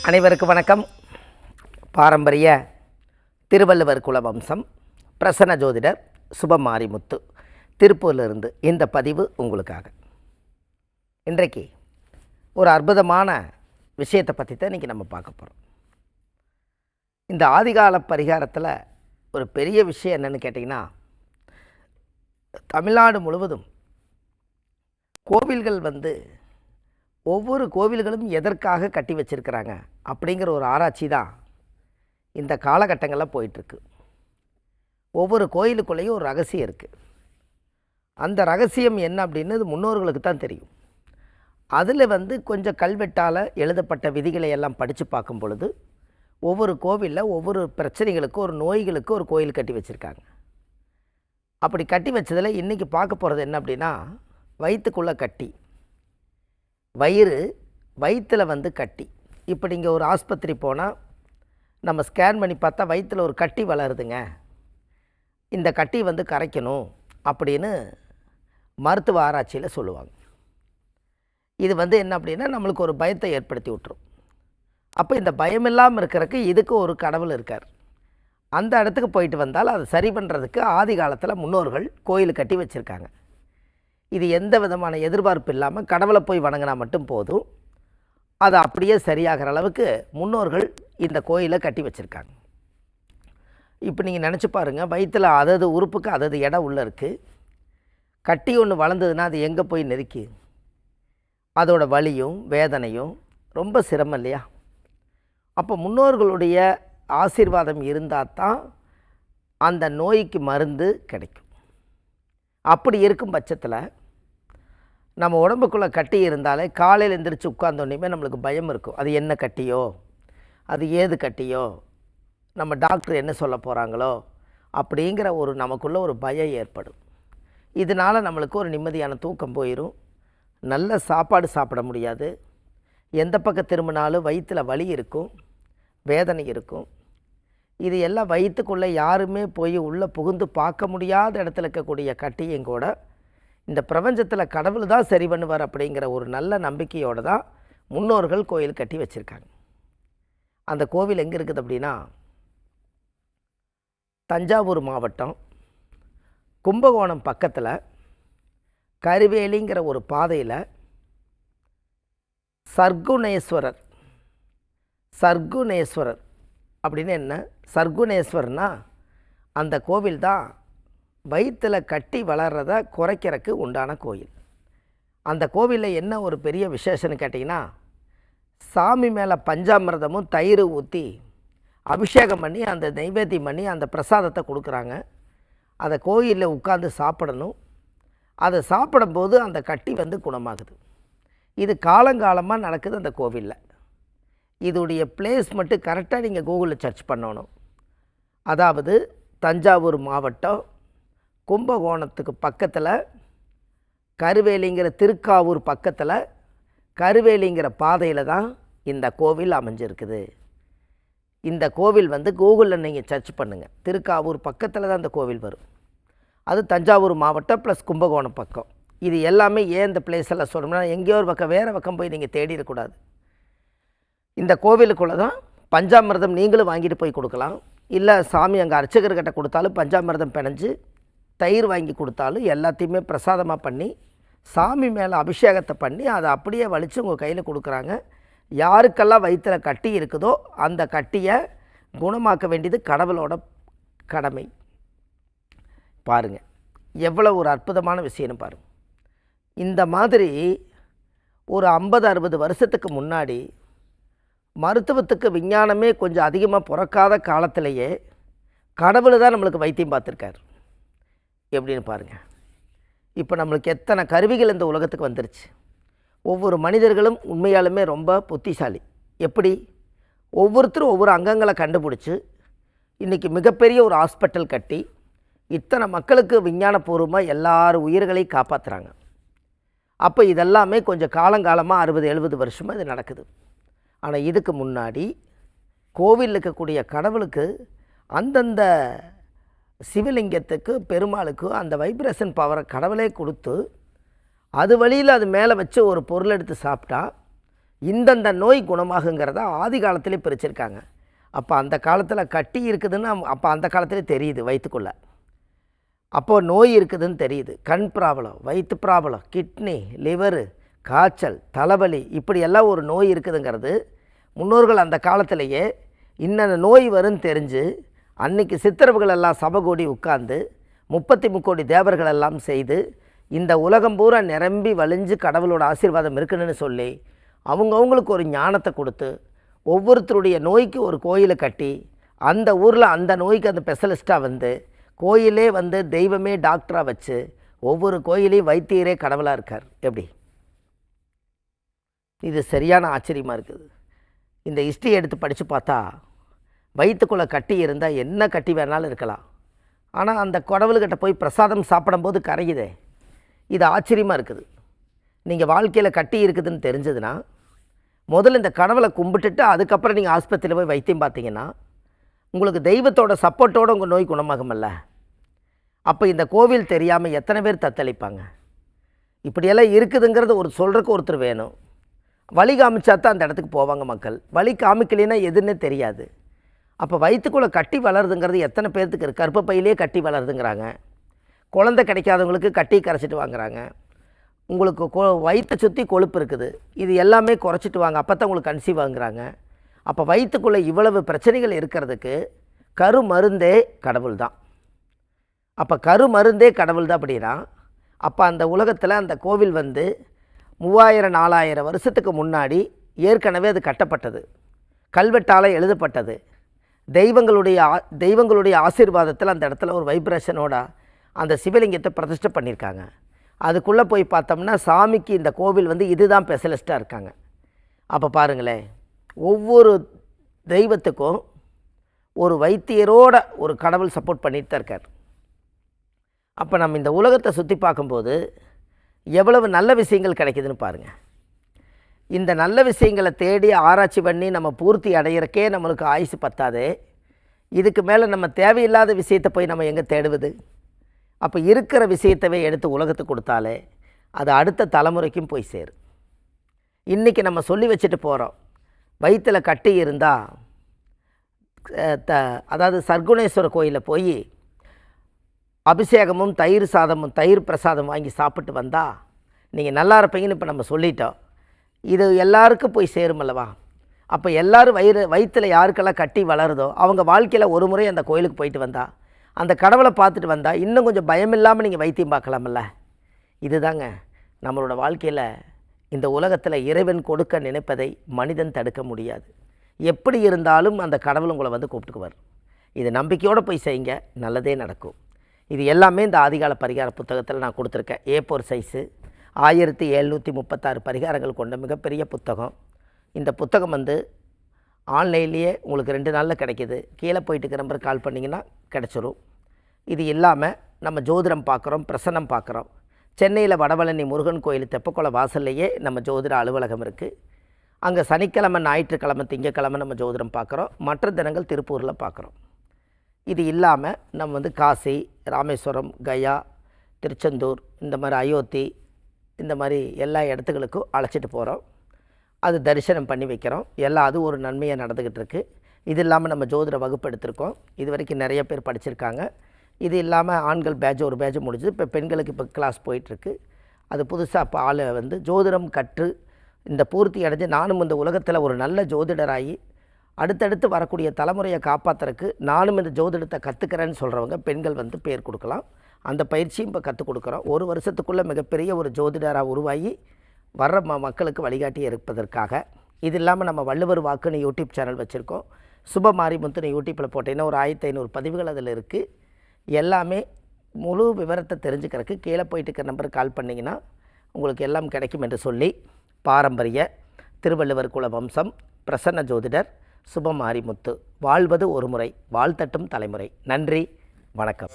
அனைவருக்கும் வணக்கம். பாரம்பரிய திருவள்ளுவர் குலவம்சம் பிரசன்ன ஜோதிடர் சுபமாரிமுத்து திருப்பூரிலிருந்து இந்த பதிவு உங்களுக்காக. இன்றைக்கு ஒரு அற்புதமான விஷயத்தை பற்றி தான் இன்றைக்கி நம்ம பார்க்க போகிறோம். இந்த ஆதிகால பரிகாரத்தில் ஒரு பெரிய விஷயம் என்னென்னு கேட்டிங்கன்னா, தமிழ்நாடு முழுவதும் கோவில்கள் ஒவ்வொரு கோவில்களும் எதற்காக கட்டி வச்சுருக்கிறாங்க அப்படிங்கிற ஒரு ஆராய்ச்சி தான் இந்த காலகட்டங்களில் போயிட்டுருக்கு. ஒவ்வொரு கோயிலுக்குள்ளேயும் ஒரு ரகசியம் இருக்குது. அந்த ரகசியம் என்ன அப்படின்னு முன்னோர்களுக்கு தான் தெரியும். அதில் கொஞ்சம் கல்வெட்டால் எழுதப்பட்ட விதிகளை எல்லாம் படித்து பார்க்கும் பொழுது ஒவ்வொரு கோவிலில் ஒவ்வொரு பிரச்சனைகளுக்கும் ஒரு நோய்களுக்கு ஒரு கோயில் கட்டி வச்சுருக்காங்க. அப்படி கட்டி வச்சதில் இன்றைக்கி பார்க்க போகிறது என்ன அப்படின்னா, வயிற்றுக்குள்ளே கட்டி, வயிற்றில் கட்டி. இப்போ நீங்கள் ஒரு ஆஸ்பத்திரி போனால் நம்ம ஸ்கேன் பண்ணி பார்த்தா வயிற்றில் ஒரு கட்டி வளருதுங்க, இந்த கட்டி கரைக்கணும் அப்படின்னு மருத்துவ ஆராய்ச்சியில் சொல்லுவாங்க. இது என்ன அப்படின்னா நம்மளுக்கு ஒரு பயத்தை ஏற்படுத்தி விட்டுரும். அப்போ இந்த பயம் இல்லாமல் இருக்கிறதுக்கு இதுக்கு ஒரு கடவுள் இருக்கார். அந்த இடத்துக்கு போயிட்டு வந்தால் அதை சரி பண்ணுறதுக்கு ஆதி காலத்தில் முன்னோர்கள் கோயில் கட்டி வச்சுருக்காங்க. இது எந்த விதமான எதிர்பார்ப்பு இல்லாமல் கடவுளை போய் வணங்கினா மட்டும் போதும், அது அப்படியே சரியாகிற அளவுக்கு முன்னோர்கள் இந்த கோயிலை கட்டி வச்சுருக்காங்க. இப்போ நீங்கள் நினச்சி பாருங்கள், வயிற்றில் அதது உறுப்புக்கு அதது இடம் உள்ளே இருக்குது. கட்டி ஒன்று வளர்ந்ததுன்னா அது எங்கே போய் நெருக்கி, அதோட வலியும் வேதனையும் ரொம்ப சிரமம் இல்லையா? அப்போ முன்னோர்களுடைய ஆசீர்வாதம் இருந்தால் தான் அந்த நோய்க்கு மருந்து கிடைக்கும். அப்படி இருக்கும் பட்சத்தில் நம்ம உடம்புக்குள்ளே கட்டி இருந்தாலே காலையில் எழுந்திரிச்சு உட்கார்ந்தோன்னே நம்மளுக்கு பயம் இருக்கும். அது என்ன கட்டியோ, அது ஏது கட்டியோ, நம்ம டாக்டர் என்ன சொல்ல போகிறாங்களோ அப்படிங்கிற ஒரு நமக்குள்ளே ஒரு பயம் ஏற்படும். இதனால் நம்மளுக்கு ஒரு நிம்மதியான தூக்கம் போயிடும். நல்ல சாப்பாடு சாப்பிட முடியாது. எந்த பக்கம் திரும்பினாலும் வயிற்றில் வலி இருக்கும், வேதனை இருக்கும். இது எல்லாம் வயிற்றுக்குள்ளே யாருமே போய் உள்ளே புகுந்து பார்க்க முடியாத இடத்துல இருக்கக்கூடிய கட்டியும் கூட இந்த பிரபஞ்சத்தில் கடவுள் தான் சரி பண்ணுவார் அப்படிங்கிற ஒரு நல்ல நம்பிக்கையோடு தான் முன்னோர்கள் கோயில் கட்டி வச்சுருக்காங்க. அந்த கோவில் எங்கே இருக்குது அப்படின்னா, தஞ்சாவூர் மாவட்டம் கும்பகோணம் பக்கத்தில் கருவேலிங்கிற ஒரு பாதையில் சர்க்குணேஸ்வரர் அப்படின்னு என்ன, சர்க்குணேஸ்வரர்னா அந்த கோவில் தான் வயிற்றில் கட்டி வளர்கிறத குறைக்கிறதுக்கு உண்டான கோயில். அந்த கோவிலில் என்ன ஒரு பெரிய விசேஷம்னு கேட்டிங்கன்னா, சாமி மேலே பஞ்சாமிர்தமும் தயிர் ஊற்றி அபிஷேகம் பண்ணி அந்த நைவேத்தியம் பண்ணி அந்த பிரசாதத்தை கொடுக்குறாங்க. அதை கோயிலில் உட்காந்து சாப்பிடணும். அதை சாப்பிடும்போது அந்த கட்டி குணமாகுது. இது காலங்காலமாக நடக்குது அந்த கோவிலில். இதோடைய பிளேஸ் மட்டும் கரெக்டாக நீங்கள் கூகுளில் சர்ச் பண்ணணும். அதாவது தஞ்சாவூர் மாவட்டம் கும்பகோணத்துக்கு பக்கத்தில் கருவேலிங்கிற திருக்காவூர் பக்கத்தில் கருவேலிங்கிற பாதையில் தான் இந்த கோவில் அமைஞ்சிருக்குது. இந்த கோவில் கூகுளில் நீங்கள் சர்ச் பண்ணுங்கள். திருக்காவூர் பக்கத்தில் தான் இந்த கோவில் வரும். அது தஞ்சாவூர் மாவட்டம் ப்ளஸ் கும்பகோணம் பக்கம். இது எல்லாமே ஏன் இந்த பிளேஸ் எல்லாம் சொல்லணும்னா, எங்கேயோ ஒரு பக்கம் வேறு பக்கம் போய் நீங்கள் தேடிடக்கூடாது. இந்த கோவிலுக்குள்ளே தான் பஞ்சாமிர்தம் நீங்களும் வாங்கிட்டு போய் கொடுக்கலாம். இல்லை சாமி அங்கே அர்ச்சகர்கிட்ட கொடுத்தாலும் பஞ்சாமிர்தம் பிணைஞ்சு தயிர் வாங்கி கொடுத்தாலும் எல்லாத்தையுமே பிரசாதமாக பண்ணி சாமி மேலே அபிஷேகத்தை பண்ணி அதை அப்படியே வலித்து உங்கள் கையில் கொடுக்குறாங்க. யாருக்கெல்லாம் வயிற்றில் கட்டி இருக்குதோ அந்த கட்டியை குணமாக்க வேண்டியது கடவுளோட கடமை. பாருங்கள் எவ்வளோ ஒரு அற்புதமான விஷயம்னு பாருங்கள். இந்த மாதிரி ஒரு 50-60 வருஷத்துக்கு முன்னாடி மருத்துவத்துக்கு விஞ்ஞானமே கொஞ்சம் அதிகமாக பிறக்காத காலத்திலேயே கடவுள் தான் நம்மளுக்கு வைத்தியம் பார்த்துருக்கார். எப்படின்னு பாருங்கள். இப்போ நம்மளுக்கு எத்தனை கருவிகள் இந்த உலகத்துக்கு வந்துருச்சு. ஒவ்வொரு மனிதர்களும் உண்மையாலுமே ரொம்ப புத்திசாலி. எப்படி ஒவ்வொருத்தரும் ஒவ்வொரு அங்கங்களை கண்டுபிடிச்சி இன்றைக்கி மிகப்பெரிய ஒரு ஹாஸ்பிட்டல் கட்டி இத்தனை மக்களுக்கு விஞ்ஞானபூர்வமாக எல்லாரும் உயிர்களையும் காப்பாற்றுறாங்க. அப்போ இதெல்லாமே கொஞ்சம் காலங்காலமாக 60-70 வருஷமாக இது நடக்குது. ஆனால் இதுக்கு முன்னாடி கோவிலில் இருக்கக்கூடிய கடவுளுக்கு அந்தந்த சிவலிங்கத்துக்கு பெருமாளுக்கு அந்த வைப்ரேஷன் பவரை கடவுளே கொடுத்து அது வழியில் அது மேலே வச்சு ஒரு பொருள் எடுத்து சாப்பிட்டா இந்தந்த நோய் குணமாகுங்கிறத ஆதி காலத்திலே பிரிச்சிருக்காங்க. அப்போ அந்த காலத்தில் கட்டி இருக்குதுன்னு அப்போ அந்த காலத்திலே தெரியுது வயிற்றுக்குள்ளே. அப்போது நோய் இருக்குதுன்னு தெரியுது. கண் ப்ராப்ளம், வயிற்று ப்ராப்ளம், கிட்னி, லிவரு, காய்ச்சல், தலைவலி, இப்படியெல்லாம் ஒரு நோய் இருக்குதுங்கிறது முன்னோர்கள் அந்த காலத்திலேயே இன்னென்ன நோய் வரும்னு தெரிஞ்சு அன்றைக்கி சித்தரவுகள் எல்லாம் சபை கூடி உட்கார்ந்து 33 தேவர்கள் எல்லாம் செய்து இந்த உலகம் பூரா நிரம்பி வழிஞ்சு கடவுளோட ஆசீர்வாதம் இருக்குன்னு சொல்லி அவங்கவுங்களுக்கு ஒரு ஞானத்தை கொடுத்து ஒவ்வொருத்தருடைய நோய்க்கு ஒரு கோயிலை கட்டி அந்த ஊரில் அந்த நோய்க்கு அந்த ஸ்பெஷலிஸ்ட்டாக வந்து கோயிலே வந்து தெய்வமே டாக்டராக வச்சு ஒவ்வொரு கோயிலையும் வைத்தியரே கடவுளாக இருக்கார். எப்படி? இது சரியான ஆச்சரியமாக இருக்குது. இந்த ஹிஸ்ட்ரி எடுத்து படித்து பார்த்தா வயிற்றுக்குள்ளே கட்டி இருந்தால் என்ன கட்டி வேணாலும் இருக்கலாம். ஆனால் அந்த கடவுள்கிட்ட போய் பிரசாதம் சாப்பிடும்போது கரையுதே, இது ஆச்சரியமாக இருக்குது. நீங்கள் வாழ்க்கையில் கட்டி இருக்குதுன்னு தெரிஞ்சதுன்னா முதல்ல இந்த கடவுளை கும்பிட்டுட்டு அதுக்கப்புறம் நீங்கள் ஆஸ்பத்திரியில் போய் வைத்தியம் பார்த்தீங்கன்னா உங்களுக்கு தெய்வத்தோட சப்போர்ட்டோடு உங்கள் நோய் குணமாகுமல்ல. அப்போ இந்த கோவில் தெரியாமல் எத்தனை பேர் தத்தளிப்பாங்க? இப்படியெல்லாம் இருக்குதுங்கிறது ஒரு சொல்கிறதுக்கு ஒருத்தர் வேணும். வழி காமிச்சா தான் அந்த இடத்துக்கு போவாங்க மக்கள். வழி காமிக்கலைன்னா எதுன்னே தெரியாது. அப்போ வயிற்றுக்குள்ளே கட்டி வளருதுங்கிறது எத்தனை பேர்த்துக்கு இருக்குது? கர்ப்பப்பையிலே கட்டி வளருதுங்கிறாங்க. குழந்தை கிடைக்காதவங்களுக்கு கட்டி கரைச்சிட்டு வாங்குறாங்க. உங்களுக்கு வயிற்றை சுற்றி கொழுப்பு இருக்குது, இது எல்லாமே குறைச்சிட்டு வாங்க, அப்போ தான் உங்களுக்கு கன்சீவ் வாங்குறாங்க. அப்போ வயிற்றுக்குள்ளே இவ்வளவு பிரச்சனைகள் இருக்கிறதுக்கு கரு மருந்தே கடவுள் தான். அப்போ கரு மருந்தே கடவுள் தான். அப்படின்னா அப்போ அந்த உலகத்தில் அந்த கோவில் வந்து 3000-4000 வருஷத்துக்கு முன்னாடி ஏற்கனவே அது கட்டப்பட்டது, கல்வெட்டால் எழுதப்பட்டது. தெய்வங்களுடைய ஆசீர்வாதத்தில் அந்த இடத்துல ஒரு வைப்ரேஷனோட அந்த சிவலிங்கத்தை பிரதிஷ்டை பண்ணியிருக்காங்க. அதுக்குள்ளே போய் பார்த்தோம்னா சாமிக்கு இந்த கோவில் வந்து இதுதான் ஸ்பெஷலிஸ்ட்டாக இருக்காங்க. அப்போ பாருங்களேன், ஒவ்வொரு தெய்வத்துக்கும் ஒரு வைத்தியரோட ஒரு கடவுள் சப்போர்ட் பண்ணிட்டு தான் இருக்கார். அப்போ நம்ம இந்த உலகத்தை சுற்றி பார்க்கும்போது எவ்வளவு நல்ல விஷயங்கள் கிடைக்குதுன்னு பாருங்கள். இந்த நல்ல விஷயங்களை தேடி ஆராய்ச்சி பண்ணி நம்ம பூர்த்தி அடையிறக்கே நம்மளுக்கு ஆயுசு பத்தாது. இதுக்கு மேலே நம்ம தேவையில்லாத விஷயத்தை போய் நம்ம எங்கே தேடுவது? அப்போ இருக்கிற விஷயத்தவே எடுத்து உலகத்துக்கு கொடுத்தாலே அது அடுத்த தலைமுறைக்கும் போய் சேரும். இன்றைக்கி நம்ம சொல்லி வச்சுட்டு போகிறோம், வயிற்றில் கட்டி இருந்தால் அதாவது சர்க்குணேஸ்வர கோயிலில் போய் அபிஷேகமும் தயிர் சாதமும் தயிர் பிரசாதம் வாங்கி சாப்பிட்டு வந்தால் நீங்கள் நல்லா இருப்பீங்கன்னு இப்போ நம்ம சொல்லிட்டோம். இது எல்லாருக்கும் போய் சேரும் அல்லவா? அப்போ எல்லோரும் வயிற்றில் யாருக்கெல்லாம் கட்டி வளருதோ அவங்க வாழ்க்கையில் ஒரு முறை அந்த கோயிலுக்கு போயிட்டு வந்தால், அந்த கடவுளை பார்த்துட்டு வந்தால் இன்னும் கொஞ்சம் பயமில்லாமல் நீங்கள் வைத்தியம் பார்க்கலாமல்ல. இதுதாங்க நம்மளோட வாழ்க்கையில் இந்த உலகத்தில் இறைவன் கொடுக்க நினைப்பதை மனிதன் தடுக்க முடியாது. எப்படி இருந்தாலும் அந்த கடவுள் உங்களை வந்து கூப்பிட்டுக்குவார். இது நம்பிக்கையோடு போய் செய்யுங்க, நல்லதே நடக்கும். இது எல்லாமே இந்த ஆதிகால பரிகார புத்தகத்தில் நான் கொடுத்துருக்கேன். A4 சைஸு 1736 பரிகாரங்கள் கொண்ட மிகப்பெரிய புத்தகம். இந்த புத்தகம் வந்து ஆன்லைன்லேயே உங்களுக்கு 2 நாளில் கிடைக்கிது. கீழே போயிட்டு நம்பர் கால் பண்ணிங்கன்னா கிடச்சிரும். இது இல்லாமல் நம்ம ஜோதிடம் பார்க்குறோம், பிரசன்னம் பார்க்குறோம். சென்னையில் வடபழனி முருகன் கோயில் தெப்பக்குள வாசல்லையே நம்ம ஜோதிட அலுவலகம் இருக்குது. அங்கே சனிக்கிழமை, ஞாயிற்றுக்கிழமை, திங்கக்கிழமை நம்ம ஜோதிடம் பார்க்குறோம். மற்ற தினங்கள் திருப்பூரில் பார்க்குறோம். இது இல்லாமல் நம்ம வந்து காசி, ராமேஸ்வரம், கயா, திருச்செந்தூர், இந்த மாதிரி அயோத்தி, இந்த மாதிரி எல்லா இடத்துகளுக்கும் அழைச்சிட்டு போகிறோம். அது தரிசனம் பண்ணி வைக்கிறோம். எல்லாம் அது ஒரு நன்மையாக நடந்துக்கிட்டு இருக்குது. இது இல்லாமல் நம்ம ஜோதிட வகுப்பு எடுத்திருக்கோம். இது வரைக்கும் நிறைய பேர் படிச்சிருக்காங்க. இது இல்லாமல் ஆண்கள் ஒரு பேட்ச் முடிஞ்சு இப்போ பெண்களுக்கு இப்போ கிளாஸ் போயிட்டுருக்கு. அது புதுசாக இப்போ ஆள் வந்து ஜோதிடம் கற்று இந்த பூர்த்தி அடைஞ்சு நானும் இந்த உலகத்தில் ஒரு நல்ல ஜோதிடராகி அடுத்தடுத்து வரக்கூடிய தலைமுறையை காப்பாற்றுறதுக்கு நானும் இந்த ஜோதிடத்தை கற்றுக்கிறேன்னு சொல்கிறவங்க பெண்கள் வந்து பேர் கொடுக்கலாம். அந்த பயிற்சியும் இப்போ கற்றுக் கொடுக்குறோம். ஒரு வருஷத்துக்குள்ளே மிகப்பெரிய ஒரு ஜோதிடராக உருவாகி வர்ற மக்களுக்கு வழிகாட்டி இருப்பதற்காக. இது இல்லாமல் நம்ம வள்ளுவர் வாக்குன்னு யூடியூப் சேனல் வச்சுருக்கோம். சுப மாரிமுத்துன்னு யூடியூப்பில் போட்டிங்கன்னா ஒரு 1500 பதிவுகள் அதில் இருக்குது. எல்லாமே முழு விவரத்தை தெரிஞ்சுக்கிறதுக்கு கீழே போயிட்டு இருக்கிற நம்பருக்கு கால் பண்ணிங்கன்னா உங்களுக்கு எல்லாம் கிடைக்கும் என்று சொல்லி, பாரம்பரிய திருவள்ளுவர் குல வம்சம், பிரசன்ன ஜோதிடர் சுப மாரிமுத்து, வாழ்வது ஒரு முறை, வாழ்த்தட்டும் தலைமுறை. நன்றி, வணக்கம்.